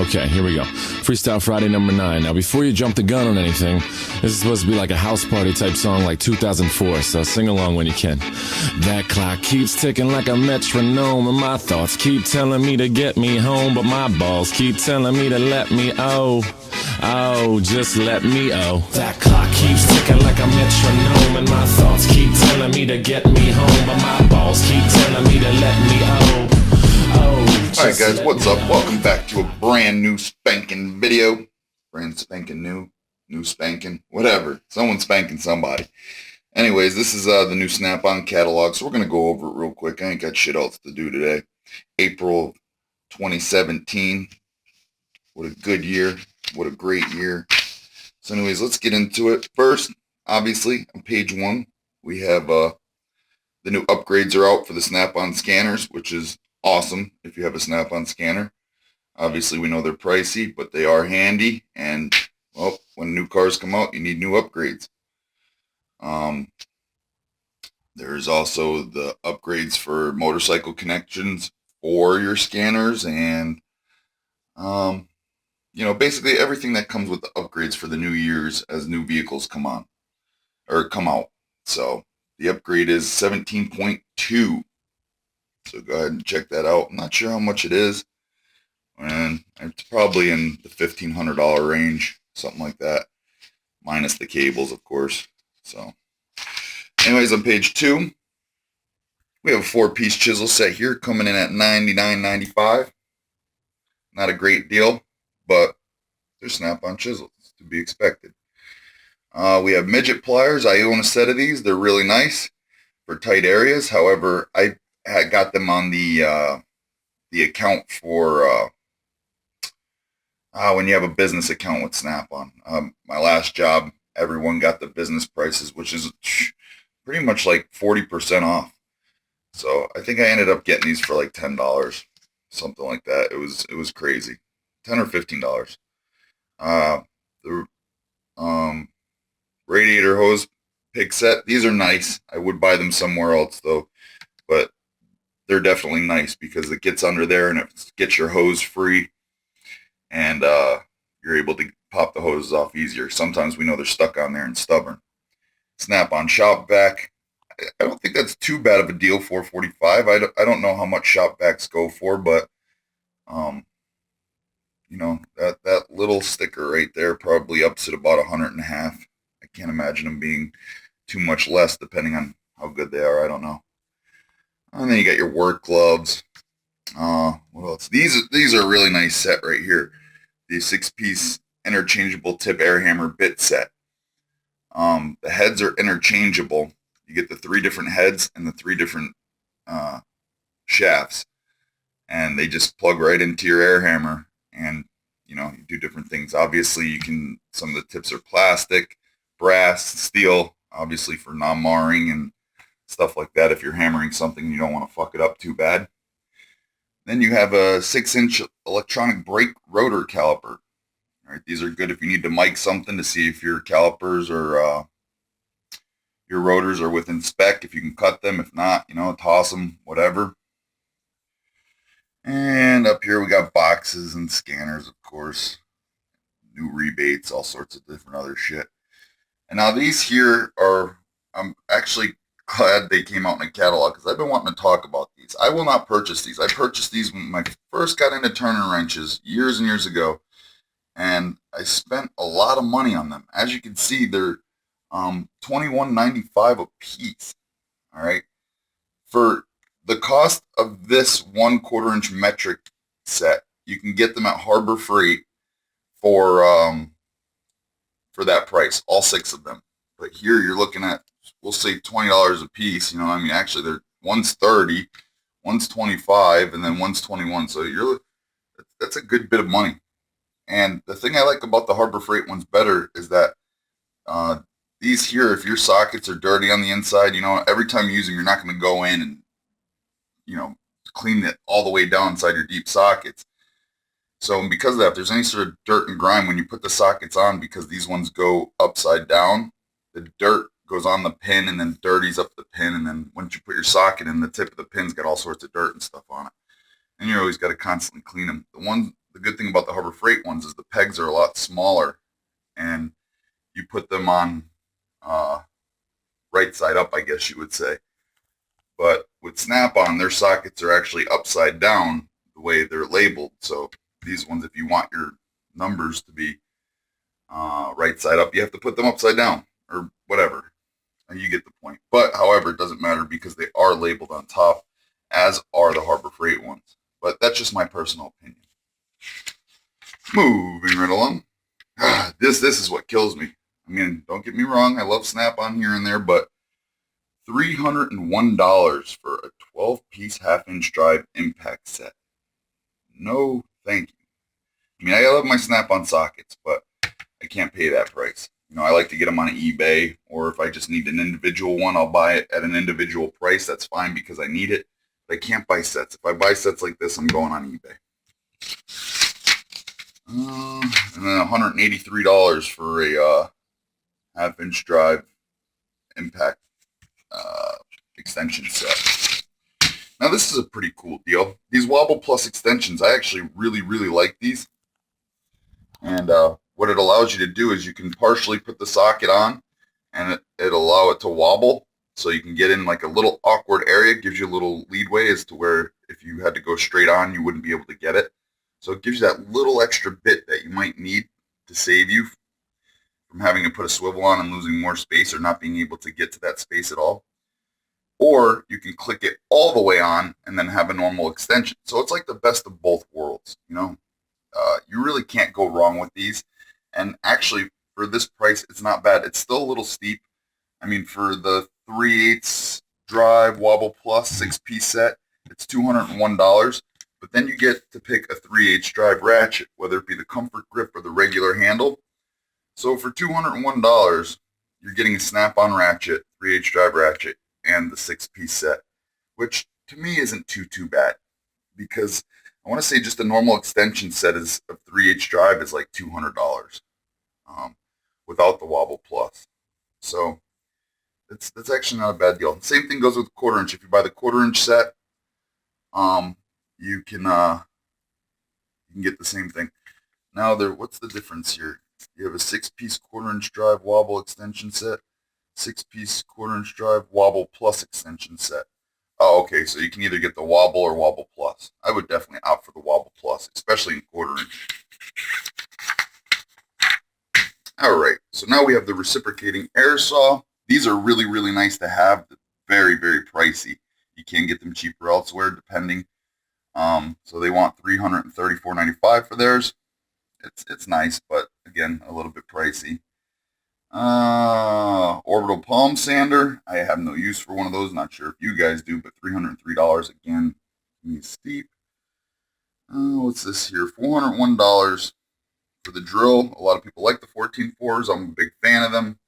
Okay, here we go. Freestyle Friday number 9. Now, before you jump the gun on anything, this is supposed to be like a house party type song like 2004, so sing along when you can. That clock keeps ticking like a metronome, and my thoughts keep telling me to get me home, but my balls keep telling me to let me just let me That clock keeps ticking like a metronome, and my thoughts keep telling me to get me home, but my balls keep telling me to let me Alright guys, what's up? Welcome back to a brand new spanking video. Brand spanking new spanking, whatever. Someone's spanking somebody. Anyways, this is the new Snap-on catalog, so we're going to go over it real quick. I ain't got shit else to do today. April 2017. What a good year. What a great year. So anyways, let's get into it. First, obviously, on page 1, we have the new upgrades are out for the Snap-on scanners, which is awesome if you have a Snap-on scanner. Obviously, we know they're pricey, but they are handy, and well, when new cars come out, you need new upgrades. There's also the upgrades for motorcycle connections for your scanners, and you know, basically everything that comes with the upgrades for the new years as new vehicles come out. So the upgrade is 17.2. So go ahead and check that out. I'm not sure how much it is, and it's probably in the $1,500 range, something like that, minus the cables, of course. So anyways, on page 2, we have a 4-piece chisel set here coming in at $99.95. Not a great deal, but they're Snap-on chisels, to be expected. We have midget pliers. I own a set of these. They're really nice for tight areas. However, I got them on the account for when you have a business account with Snap-on. My last job, everyone got the business prices, which is pretty much like 40% off. So I think I ended up getting these for like $10, something like that. It was crazy, $10 or $15. The radiator hose pig set. These are nice. I would buy them somewhere else though, but they're definitely nice because it gets under there and it gets your hose free, and you're able to pop the hoses off easier. Sometimes we know they're stuck on there and stubborn. Snap-on shop vac. I don't think that's too bad of a deal, $4.45. I don't know how much shop vacs go for, but you know, that little sticker right there probably ups it about $150. I can't imagine them being too much less depending on how good they are. I don't know. And then you got your work gloves. What else? These are a really nice set right here. The 6-piece interchangeable tip air hammer bit set. The heads are interchangeable. You get the 3 different heads and the 3 different shafts, and they just plug right into your air hammer, and you know, you do different things. Obviously, you can. Some of the tips are plastic, brass, steel, obviously for non-marring and stuff like that. If you're hammering something, you don't want to fuck it up too bad. Then you have a 6-inch electronic brake rotor caliper. All right, these are good if you need to mic something to see if your calipers or your rotors are within spec. If you can cut them, if not, you know, toss them, whatever. And up here we got boxes and scanners, of course, new rebates, all sorts of different other shit. And now these here are, I'm actually glad they came out in a catalog because I've been wanting to talk about these. I will not purchase these. I purchased these when I first got into turning wrenches years and years ago, and I spent a lot of money on them. As you can see, they're $21.95 a piece. All right, for the cost of this 1/4 inch metric set, you can get them at Harbor Freight for that price, all 6 of them. But here you're looking at, we'll say $20 a piece. You know, I mean, actually, one's 30, one's 25, and then one's 21. So that's a good bit of money. And the thing I like about the Harbor Freight ones better is that these here, if your sockets are dirty on the inside, you know, every time you use them, you're not going to go in and, you know, clean it all the way down inside your deep sockets. So because of that, if there's any sort of dirt and grime when you put the sockets on, because these ones go upside down, the dirt goes on the pin and then dirties up the pin, and then once you put your socket in, the tip of the pin's got all sorts of dirt and stuff on it, and you always got to constantly clean them. The the good thing about the Harbor Freight ones is the pegs are a lot smaller, and you put them on right side up, I guess you would say. But with Snap-on, their sockets are actually upside down the way they're labeled. So these ones, if you want your numbers to be right side up, you have to put them upside down or whatever. And you get the point. But however, it doesn't matter because they are labeled on top, as are the Harbor Freight ones. But that's just my personal opinion. Moving right along. This is what kills me. I mean, don't get me wrong, I love Snap-on here and there, but $301 for a 12-piece half-inch drive impact set. No, thank you. I mean, I love my Snap-on sockets, but I can't pay that price. You know, I like to get them on eBay, or if I just need an individual one, I'll buy it at an individual price. That's fine because I need it. But I can't buy sets. If I buy sets like this, I'm going on eBay. And then $183 for a half-inch drive impact extension set. Now this is a pretty cool deal. These Wobble Plus extensions, I actually really like these. And what it allows you to do is you can partially put the socket on, and it'll allow it to wobble, so you can get in like a little awkward area. It gives you a little leadway as to where if you had to go straight on, you wouldn't be able to get it. So it gives you that little extra bit that you might need to save you from having to put a swivel on and losing more space, or not being able to get to that space at all. Or you can click it all the way on and then have a normal extension. So it's like the best of both worlds, you know. You really can't go wrong with these. And actually, for this price, it's not bad. It's still a little steep. I mean, for the 3/8 drive Wobble Plus 6-piece set, it's $201. But then you get to pick a 3/8 drive ratchet, whether it be the comfort grip or the regular handle. So for $201, you're getting a Snap-on ratchet, 3/8 drive ratchet, and the 6-piece set, which to me isn't too bad, because I want to say just a normal extension set is of 3/8 drive is like $200 without the Wobble Plus. So that's actually not a bad deal. Same thing goes with the 1/4 inch. If you buy the 1/4 inch set, you can get the same thing. Now what's the difference here? You have a 6-piece 1/4 inch drive wobble extension set, 6-piece 1/4 inch drive Wobble Plus extension set. Oh, okay, so you can either get the Wobble or Wobble Plus. I would definitely opt for the Wobble Plus, especially in 1/4 inch. All right, so now we have the reciprocating air saw. These are really nice to have. Very pricey. You can get them cheaper elsewhere, depending. So they want $334.95 for theirs. It's nice, but again, a little bit pricey. Orbital palm sander. I have no use for one of those. Not sure if you guys do, but $303 again. He's steep. What's this here? $401 for the drill. A lot of people like the 14.4s. I'm a big fan of them.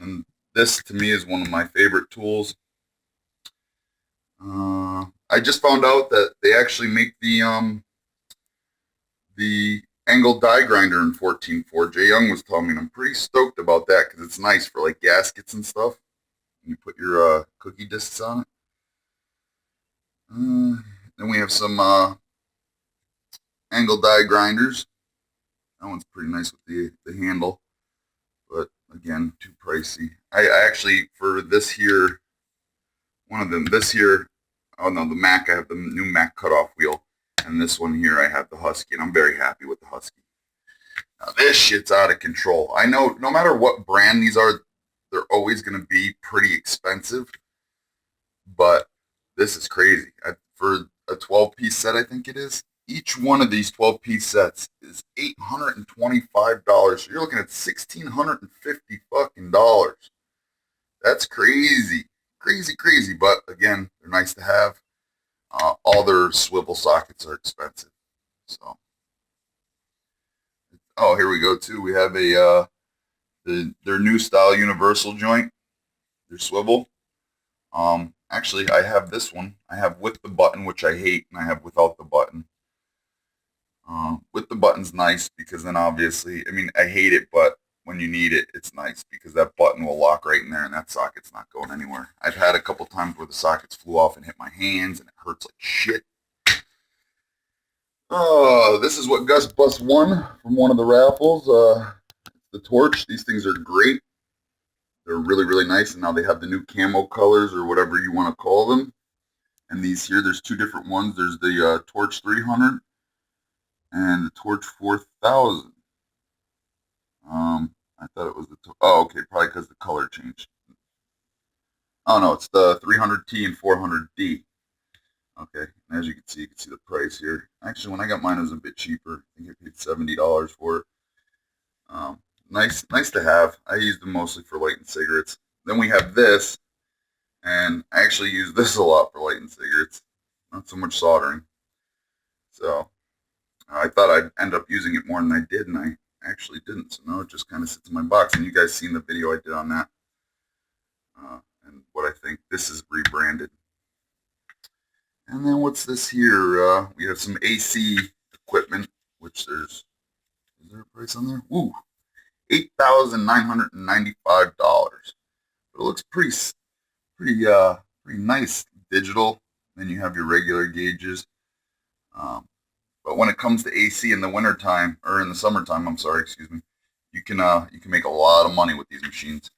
And this, to me, is one of my favorite tools. I just found out that they actually make the angled die grinder in 14.4. Jay Young was telling me, and I'm pretty stoked about that because it's nice for like gaskets and stuff. You put your cookie discs on it. Then we have some angled die grinders. That one's pretty nice with the handle, but again, too pricey. I actually, for this here, one of them, this here, oh no, the Mac, I have the new Mac cutoff wheel. And this one here, I have the Husky, and I'm very happy with the Husky. Now, this shit's out of control. I know no matter what brand these are, they're always going to be pretty expensive. But this is crazy. For a 12-piece set, I think it is, each one of these 12-piece sets is $825. So you're looking at $1,650 fucking dollars. That's crazy. Crazy. But again, they're nice to have. All their swivel sockets are expensive. So, oh, here we go too. We have their new style universal joint, their swivel. Actually, I have this one. I have with the button, which I hate, and I have without the button. With the button's nice because then obviously, I mean, I hate it, but when you need it, it's nice because that button will lock right in there and that socket's not going anywhere. I've had a couple times where the sockets flew off and hit my hands and it hurts like shit. This is what Gus Bus won from one of the raffles. The torch. These things are great. They're really, really nice. And now they have the new camo colors or whatever you want to call them. And these here, there's two different ones. There's the Torch 300 and the Torch 4000. I thought it was the... Oh, okay. Probably because the color changed. Oh, no. It's the 300T and 400D. Okay. And as you can see the price here. Actually, when I got mine, it was a bit cheaper. I think I paid $70 for it. Nice to have. I use them mostly for lighting cigarettes. Then we have this. And I actually use this a lot for lighting cigarettes. Not so much soldering. So I thought I'd end up using it more than I did, and I actually didn't. So now it just kind of sits in my box. And you guys seen the video I did on that. And what I think. This is rebranded. And then what's this here? We have some AC equipment, which is there a price on there? Ooh, $8,995. But it looks pretty nice. Digital. Then you have your regular gauges. But when it comes to AC in the wintertime, or in the summertime, I'm sorry, excuse me, you can make a lot of money with these machines.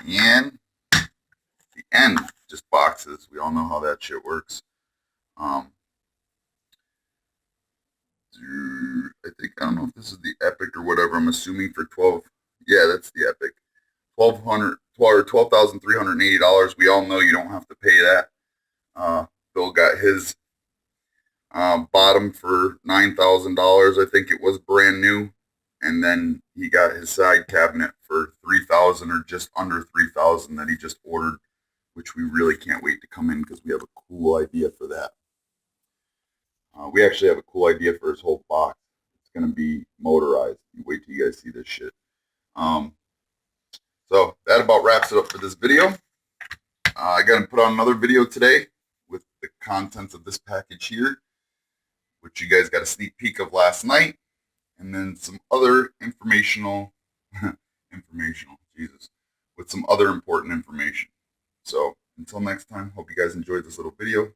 And the end, just boxes. We all know how that shit works. I don't know if this is the Epic or whatever. I'm assuming for 12. Yeah, that's the Epic. $12,380. We all know you don't have to pay that. Bill got his bottom for $9,000. I think it was brand new, and then he got his side cabinet for $3,000 or just under $3,000 that he just ordered, which we really can't wait to come in because we have a cool idea for that. We actually have a cool idea for his whole box. It's going to be motorized. You wait till you guys see this shit. So that about wraps it up for this video. I got to put on another video today with the contents of this package here, which you guys got a sneak peek of last night, and then some other with some other important information. So until next time, hope you guys enjoyed this little video.